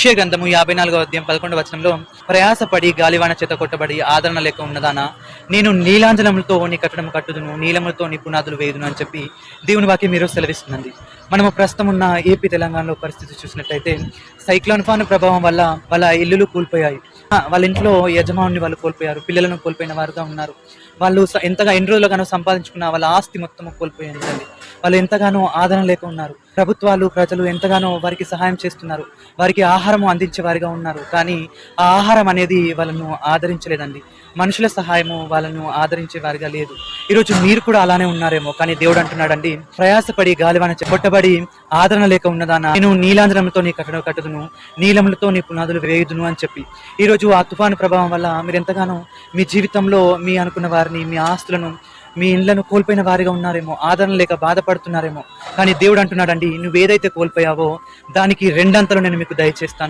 యెషయా గ్రంథము 54వ అధ్యాయం 11వ వచనంలో, ప్రయాసపడి గాలివాన చేత కొట్టబడి ఆదరణ లేక ఉన్నదానా, నేను నీలాంజనములతో నీ కట్టడం కట్టుదును, నీలములతో నీ పునాదులు వేయుదును అని చెప్పి దేవుని వాక్యం ఈరోజు సెలవిస్తుందండి. మనము ప్రస్తుతం ఉన్న ఏపీ తెలంగాణలో పరిస్థితి చూసినట్టయితే సైక్లోన్ ఫాన్ ప్రభావం వల్ల వాళ్ళ ఇల్లులు కూలిపోయాయి. వాళ్ళ ఇంట్లో యజమాని వాళ్ళు కోల్పోయారు, పిల్లలను కోల్పోయిన వారుగా ఉన్నారు. వాళ్ళు ఎంతగా ఎన్ని రోజులుగానో సంపాదించుకున్న వాళ్ళ ఆస్తి మొత్తం కోల్పోయిందండి. వాళ్ళు ఎంతగానో ఆదరణ లేక ఉన్నారు. ప్రభుత్వాలు, ప్రజలు ఎంతగానో వారికి సహాయం చేస్తున్నారు, వారికి ఆహారం అందించే వారిగా ఉన్నారు. కానీ ఆ ఆహారం అనేది వాళ్ళను ఆదరించలేదండి. మనుషుల సహాయము వాళ్ళను ఆదరించే వారిగా లేదు. ఈరోజు మీరు కూడా అలానే ఉన్నారేమో, కానీ దేవుడు అంటున్నాడండి, ప్రయాసపడి గాలివాన కొట్టబడి ఆదరణ లేక ఉన్నదానా, నేను నీలాంజనంతో నీ కట్టుదును, నీలములతో నీ పునాదులు వేయుదును అని చెప్పి. ఈరోజు ఆ తుఫాను ప్రభావం వల్ల మీరు ఎంతగానో మీ జీవితంలో మీ అనుకున్న వారిని, మీ ఆస్తులను, మీ ఇండ్లను కోల్పోయిన వారిగా ఉన్నారేమో, ఆదరణ లేక బాధపడుతున్నారేమో. కానీ దేవుడు అంటున్నాడండి, నువ్వేదైతే కోల్పోయావో దానికి రెండంతలు నేను మీకు దయచేస్తాను.